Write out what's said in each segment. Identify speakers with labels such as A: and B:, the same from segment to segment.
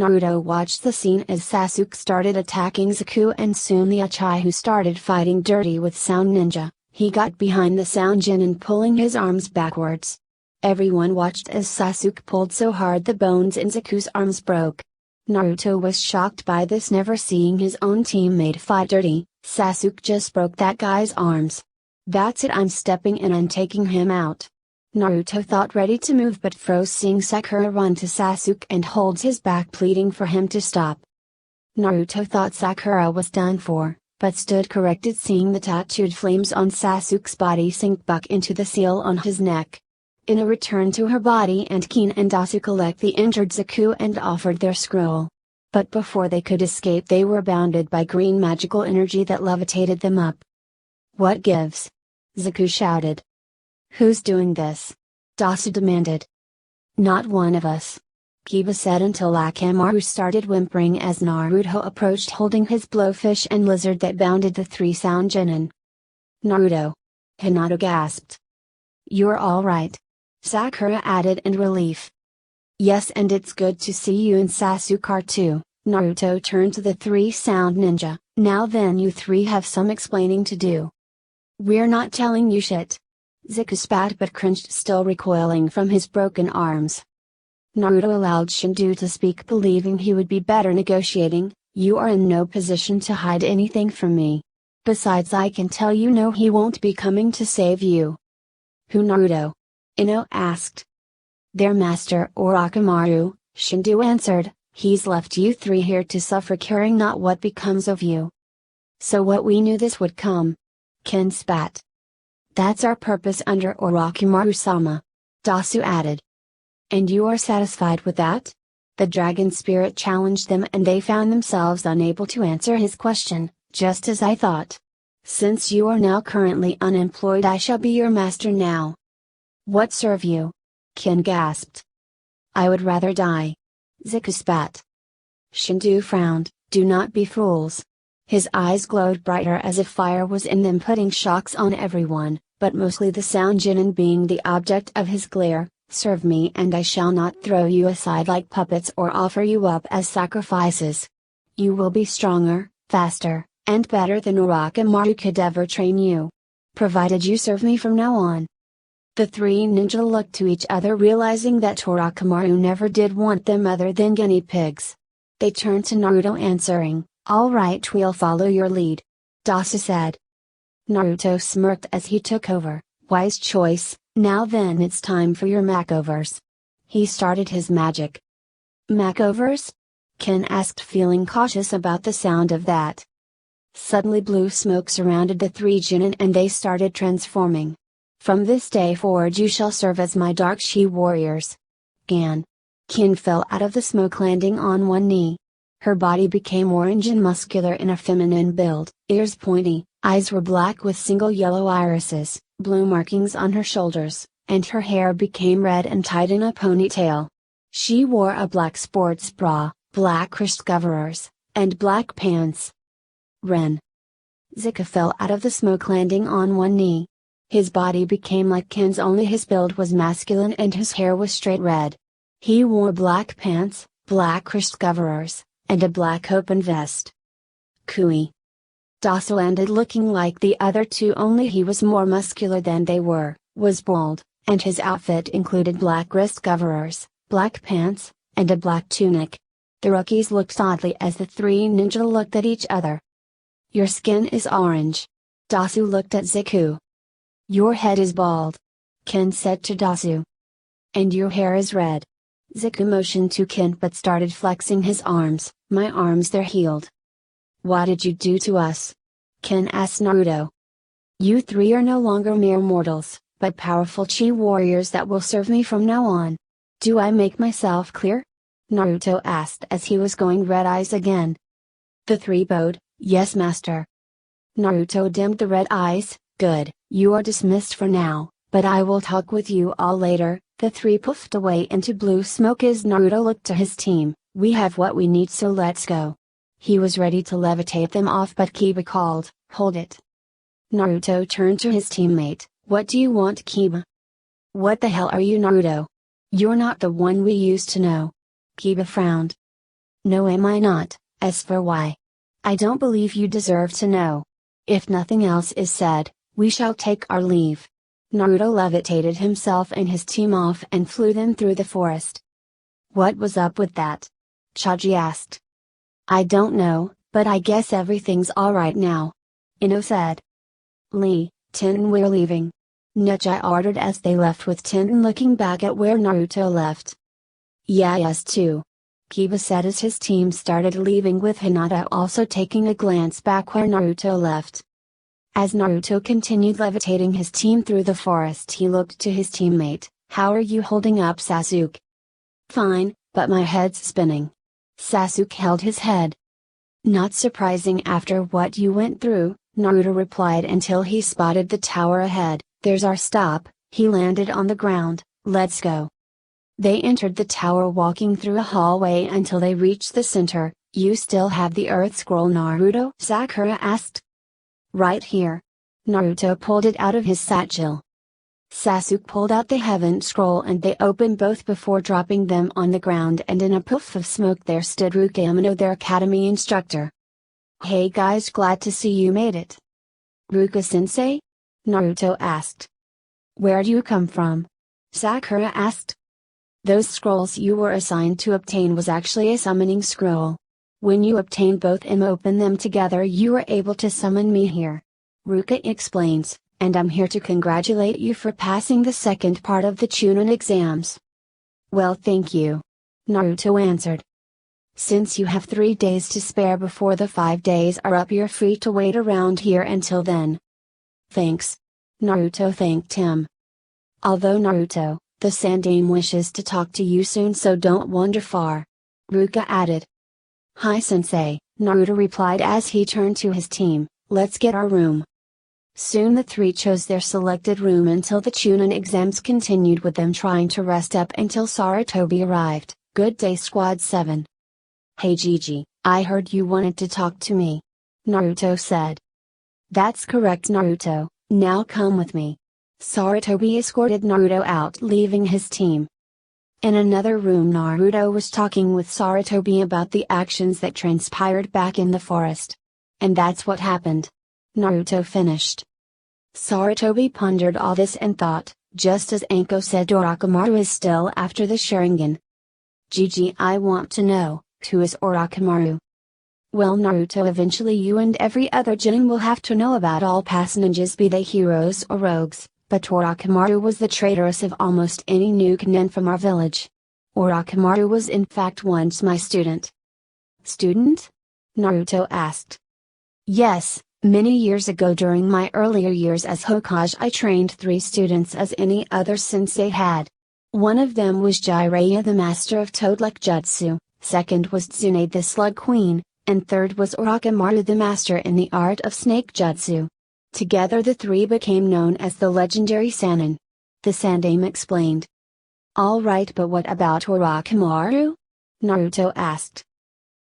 A: Naruto watched the scene as Sasuke started attacking Zaku and soon the Uchiha started fighting dirty with Sound Ninja. He got behind the Sound Genin pulling his arms backwards. Everyone watched as Sasuke pulled so hard the bones in Zaku's arms broke. Naruto was shocked by this, never seeing his own teammate fight dirty. Sasuke just broke that guy's arms. That's it, I'm stepping in and taking him out. Naruto thought, ready to move, but froze seeing Sakura run to Sasuke and holds his back, pleading for him to stop. Naruto thought Sakura was done for, but stood corrected seeing the tattooed flames on Sasuke's body sink back into the seal on his neck. Ina returned to her body and Kin and Dasu collect the injured Zaku and offered their scroll. But before they could escape they were bounded by green magical energy that levitated them up. What gives? Zaku shouted. Who's doing this? Dasu demanded. Not one of us. Kiba said until Akamaru started whimpering as Naruto approached holding his blowfish and lizard that bounded the three Sound Genin. Naruto. Hinata gasped. You're alright. Sakura added in relief. Yes, and it's good to see you and Sasuke too. Naruto turned to the three Sound Ninja. Now then, you three have some explaining to do. We're not telling you shit. Zaku spat but cringed, still recoiling from his broken arms. Naruto allowed Shindu to speak, believing he would be better negotiating. You are in no position to hide anything from me. Besides, I can tell you no, he won't be coming to save you. Who, Naruto? Ino asked. Their master Orochimaru, Shindu answered. He's left you three here to suffer, caring not what becomes of you. So what, we knew this would come. Ken spat. That's our purpose under Orochimaru-sama. Dasu added. And you are satisfied with that? The dragon spirit challenged them and they found themselves unable to answer his question, just as I thought. Since you are now currently unemployed, I shall be your master now. What serve you? Ken gasped. I would rather die. Zaku spat. Shindu frowned. Do not be fools. His eyes glowed brighter as if fire was in them, putting shocks on everyone, but mostly the Sound Genin being the object of his glare. Serve me and I shall not throw you aside like puppets or offer you up as sacrifices. You will be stronger, faster, and better than Orochimaru could ever train you. Provided you serve me from now on. The three ninja looked to each other, realizing that Orochimaru never did want them other than guinea pigs. They turned to Naruto, answering, Alright, we'll follow your lead. Dasu said. Naruto smirked as he took over. Wise choice. Now then, it's time for your makeovers. He started his magic. Makeovers? Ken asked, feeling cautious about the sound of that. Suddenly blue smoke surrounded the three Genin and they started transforming. From this day forward you shall serve as my dark Shi warriors. Gan. Ken fell out of the smoke, landing on one knee. Her body became orange and muscular in a feminine build, ears pointy, eyes were black with single yellow irises, blue markings on her shoulders, and her hair became red and tied in a ponytail. She wore a black sports bra, black wrist coverers, and black pants. Ren. Zaku fell out of the smoke, landing on one knee. His body became like Ken's, only his build was masculine and his hair was straight red. He wore black pants, black wrist coverers, and a black open vest. Kui. Dasu landed looking like the other two, only he was more muscular than they were, was bald, and his outfit included black wrist coverers, black pants, and a black tunic. The rookies looked oddly as the three ninja looked at each other. Your skin is orange. Dasu looked at Zaku. Your head is bald. Ken said to Dasu. And your hair is red. Zaku motioned to Ken but started flexing his arms. My arms, they're healed. What did you do to us? Ken asked Naruto. You three are no longer mere mortals, but powerful Chi warriors that will serve me from now on. Do I make myself clear? Naruto asked as he was going red eyes again. The three bowed, yes master. Naruto dimmed the red eyes, good, you are dismissed for now, but I will talk with you all later. The three puffed away into blue smoke as Naruto looked to his team. We have what we need, so let's go. He was ready to levitate them off, but Kiba called, hold it. Naruto turned to his teammate, what do you want, Kiba? What the hell are you, Naruto? You're not the one we used to know. Kiba frowned. No, am I not, as for why? I don't believe you deserve to know. If nothing else is said, we shall take our leave. Naruto levitated himself and his team off and flew them through the forest. What was up with that? Chaji asked. I don't know, but I guess everything's alright now. Ino said. Lee, Tenten, we're leaving. Nechi ordered as they left, with Tenten looking back at where Naruto left. Yeah, us too. Kiba said as his team started leaving, with Hinata also taking a glance back where Naruto left. As Naruto continued levitating his team through the forest, he looked to his teammate, how are you holding up, Sasuke? Fine, but my head's spinning. Sasuke held his head. Not surprising after what you went through, Naruto replied until he spotted the tower ahead. There's our stop. He landed on the ground, let's go. They entered the tower, walking through a hallway until they reached the center. You still have the Earth Scroll, Naruto? Sakura asked. Right here. Naruto pulled it out of his satchel. Sasuke pulled out the Heaven Scroll and they opened both before dropping them on the ground, and in a puff of smoke there stood Ruka Amino, their academy instructor. Hey guys, glad to see you made it. Ruka-sensei? Naruto asked. Where do you come from? Sakura asked. Those scrolls you were assigned to obtain was actually a summoning scroll. When you obtained both and opened them together, you were able to summon me here. Ruka explains, and I'm here to congratulate you for passing the second part of the Chunin exams. Well, thank you. Naruto answered. Since you have 3 days to spare before the 5 days are up, you're free to wait around here until then. Thanks. Naruto thanked him. Although Naruto, the Sandaime wishes to talk to you soon, so don't wander far. Ruka added. Hi sensei, Naruto replied as he turned to his team, let's get our room. Soon the three chose their selected room until the Chunin exams continued, with them trying to rest up until Sarutobi arrived. Good day, Squad 7. Hey Gigi, I heard you wanted to talk to me. Naruto said. That's correct, Naruto, now come with me. Sarutobi escorted Naruto out, leaving his team. In another room, Naruto was talking with Sarutobi about the actions that transpired back in the forest. And that's what happened. Naruto finished. Sarutobi pondered all this and thought, just as Anko said, Orochimaru is still after the Sharingan. Gigi, I want to know, who is Orochimaru? Well, Naruto, eventually you and every other genin will have to know about all past ninjas, be they heroes or rogues, but Orochimaru was the traitoress of almost any new genin from our village. Orochimaru was in fact once my student. Student? Naruto asked. Yes, many years ago during my earlier years as Hokage, I trained 3 students as any other sensei had. One of them was Jiraiya, the master of Toadlek Jutsu, second was Tsunade the Slug Queen, and third was Orochimaru, the master in the art of Snake Jutsu. Together the 3 became known as the legendary Sannin. The Sandaime explained. Alright, but what about Orochimaru? Naruto asked.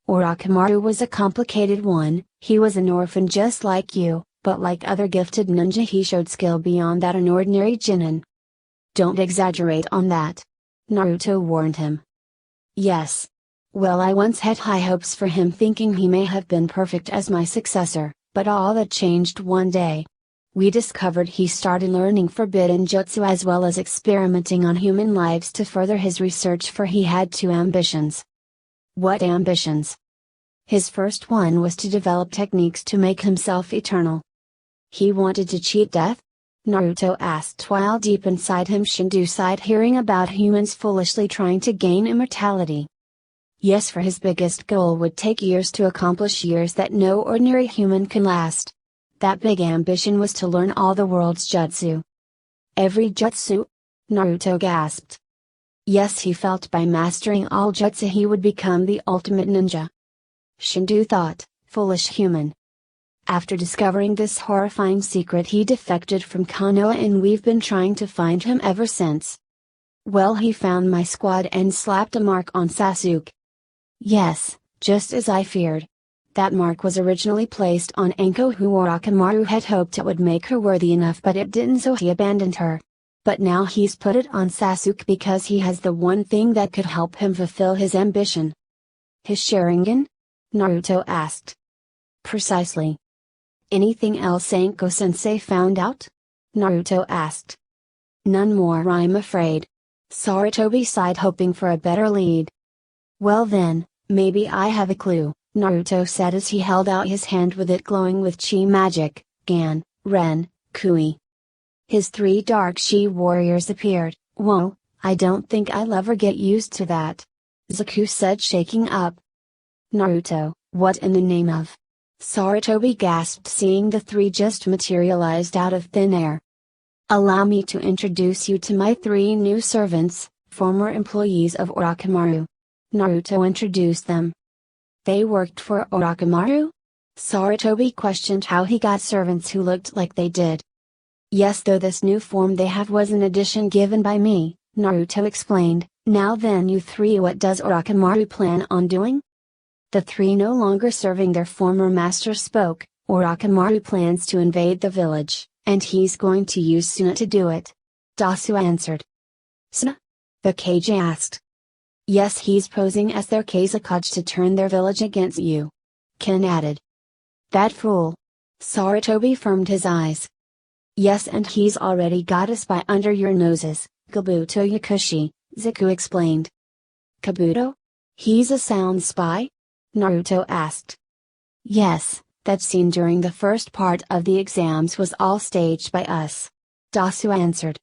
A: Orochimaru was a complicated one. He was an orphan just like you, but like other gifted ninja he showed skill beyond that an ordinary genin. Don't exaggerate on that. Naruto warned him. Yes. Well, I once had high hopes for him, thinking he may have been perfect as my successor, but all that changed one day. We discovered he started learning forbidden jutsu as well as experimenting on human lives to further his research, for he had 2 ambitions. What ambitions? His first one was to develop techniques to make himself eternal. He wanted to cheat death? Naruto asked, while deep inside him Shindu sighed, hearing about humans foolishly trying to gain immortality. Yes, for his biggest goal would take years to accomplish, years that no ordinary human can last. That big ambition was to learn all the world's jutsu. Every jutsu? Naruto gasped. Yes, he felt by mastering all jutsu he would become the ultimate ninja. Shindu thought, foolish human. After discovering this horrifying secret, he defected from Konoha, and we've been trying to find him ever since. Well, he found my squad and slapped a mark on Sasuke. Yes, just as I feared. That mark was originally placed on Anko, who Orochimaru had hoped it would make her worthy enough, but it didn't, so he abandoned her. But now he's put it on Sasuke because he has the one thing that could help him fulfill his ambition. His Sharingan? Naruto asked. Precisely. Anything else Anko-sensei found out? Naruto asked. None more, I'm afraid. Sarutobi sighed, hoping for a better lead. Well then, maybe I have a clue, Naruto said as he held out his hand with it glowing with chi magic, Gan, Ren, Kui. His 3 dark chi warriors appeared. Whoa, I don't think I'll ever get used to that. Zaku said, shaking up. Naruto, what in the name of? Sarutobi gasped, seeing the 3 just materialized out of thin air. Allow me to introduce you to my 3 new servants, former employees of Orochimaru. Naruto introduced them. They worked for Orochimaru? Sarutobi questioned how he got servants who looked like they did. Yes, though this new form they have was an addition given by me, Naruto explained. Now then, you 3, what does Orochimaru plan on doing? The 3 no longer serving their former master spoke. Orochimaru plans to invade the village, and he's going to use Suna to do it. Dasu answered. Suna? The Kage asked. Yes, he's posing as their Kazekage to turn their village against you. Ken added. That fool. Sarutobi firmed his eyes. Yes, and he's already got us by under your noses, Kabuto Yakushi, Zaku explained. Kabuto? He's a sound spy? Naruto asked. Yes, that scene during the first part of the exams was all staged by us. Dasu answered.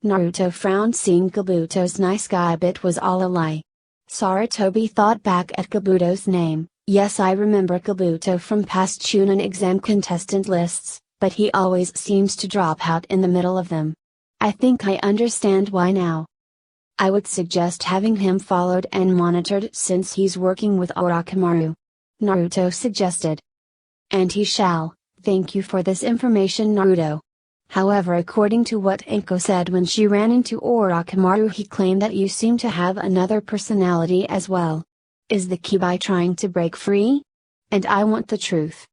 A: Naruto frowned, seeing Kabuto's nice guy bit was all a lie. Sarutobi thought back at Kabuto's name. Yes, I remember Kabuto from past Chunin exam contestant lists, but he always seems to drop out in the middle of them. I think I understand why now. I would suggest having him followed and monitored since he's working with Orochimaru. Naruto suggested. And he shall. Thank you for this information, Naruto. However, according to what Anko said when she ran into Orochimaru, he claimed that you seem to have another personality as well. Is the Kibai trying to break free? And I want the truth.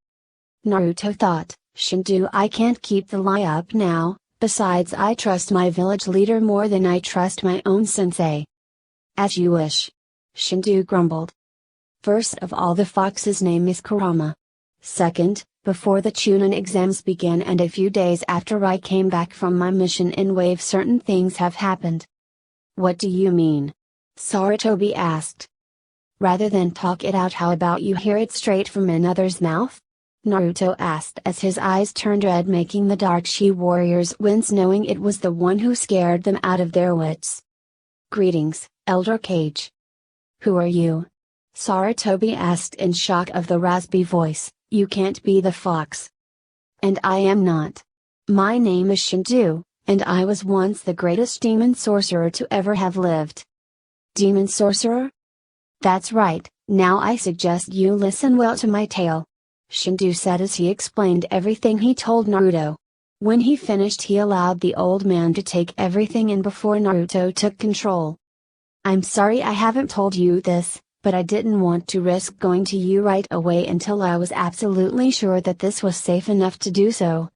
A: Naruto thought, Shindu, I can't keep the lie up now, besides I trust my village leader more than I trust my own sensei. As you wish. Shindu grumbled. First of all, the fox's name is Kurama. Second, before the Chunin exams began and a few days after I came back from my mission in Wave, certain things have happened. What do you mean? Sarutobi asked. Rather than talk it out, how about you hear it straight from another's mouth? Naruto asked as his eyes turned red, making the dark chi warriors wince, knowing it was the one who scared them out of their wits. Greetings, Elder Kage. Who are you? Sarutobi asked in shock of the raspy voice. You can't be the fox. And I am not. My name is Shindu, and I was once the greatest demon sorcerer to ever have lived. Demon sorcerer? That's right. Now I suggest you listen well to my tale. Shindu said as he explained everything he told Naruto. When he finished, he allowed the old man to take everything in before Naruto took control. I'm sorry I haven't told you this, but I didn't want to risk going to you right away until I was absolutely sure that this was safe enough to do so.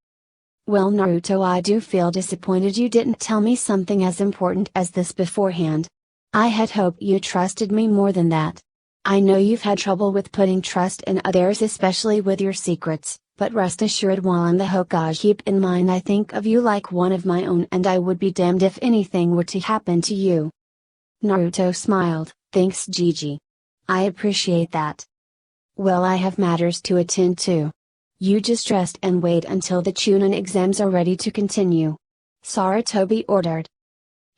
A: Well, Naruto, I do feel disappointed you didn't tell me something as important as this beforehand. I had hoped you trusted me more than that. I know you've had trouble with putting trust in others, especially with your secrets, but rest assured, while I'm the Hokage, keep in mind I think of you like one of my own, and I would be damned if anything were to happen to you. Naruto smiled. Thanks, Gigi. I appreciate that. Well, I have matters to attend to. You just rest and wait until the Chunin exams are ready to continue. Sarutobi ordered.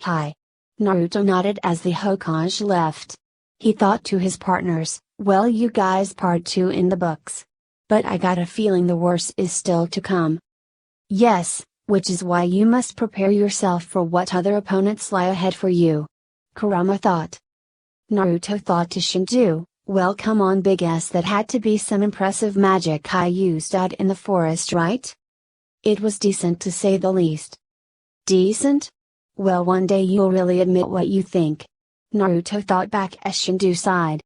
A: Hi. Naruto nodded as the Hokage left. He thought to his partners, well, you guys, part 2 in the books. But I got a feeling the worst is still to come. Yes, which is why you must prepare yourself for what other opponents lie ahead for you. Kurama thought. Naruto thought to Shindu, well, come on, big S, that had to be some impressive magic I used out in the forest, right? It was decent to say the least. Decent? Well, one day you'll really admit what you think. Naruto thought back as Shindu sighed.